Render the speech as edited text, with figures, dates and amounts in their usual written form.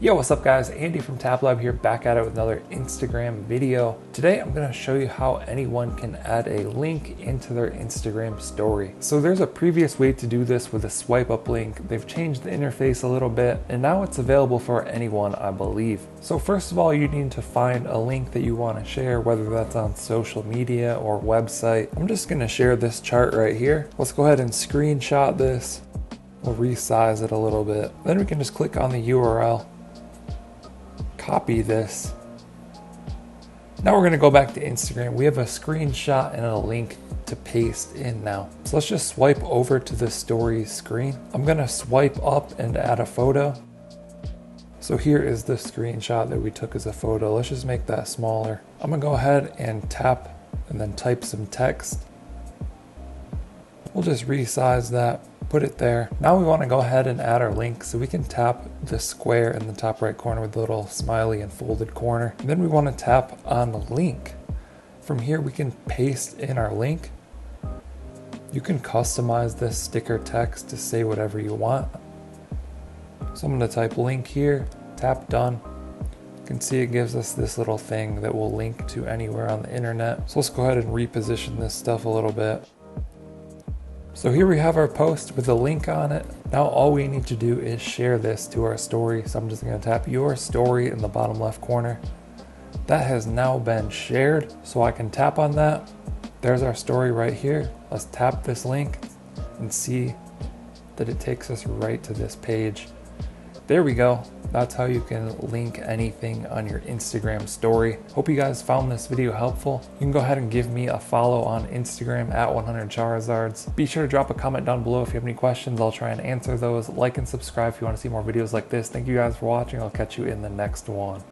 Yo, what's up guys? Andy from TabLab here, back at it with another Instagram video. Today I'm going to show you how anyone can add a link into their Instagram story. So there's a previous way to do this with a swipe up link. They've changed the interface a little bit and now it's available for anyone, I believe. So first of all, you need to find a link that you want to share, whether that's on social media or website. I'm just going to share this chart right here. Let's go ahead and screenshot this. We'll resize it a little bit. Then we can just click on the URL. Copy this. Now we're going to go back to Instagram. We have a screenshot and a link to paste in now. So let's just swipe over to the stories screen. I'm going to swipe up and add a photo. So here is the screenshot that we took as a photo. Let's just make that smaller. I'm going to go ahead and tap and then type some text. We'll just resize that. Put it there. Now we want to go ahead and add our link, so we can tap the square in the top right corner with the little smiley and folded corner. And then we want to tap on the link. From here we can paste in our link. You can customize this sticker text to say whatever you want. So I'm going to type link here, tap done. You can see it gives us this little thing that will link to anywhere on the internet. So let's go ahead and reposition this stuff a little bit. So here we have our post with a link on it. Now all we need to do is share this to our story. So I'm just going to tap your story in the bottom left corner. That has now been shared. So I can tap on that. There's our story right here. Let's tap this link and see that it takes us right to this page. There we go. That's how you can link anything on your Instagram story. Hope you guys found this video helpful. You can go ahead and give me a follow on Instagram at 100 Charizards. Be sure to drop a comment down below if you have any questions. I'll try and answer those. Like and subscribe if you want to see more videos like this. Thank you guys for watching. I'll catch you in the next one.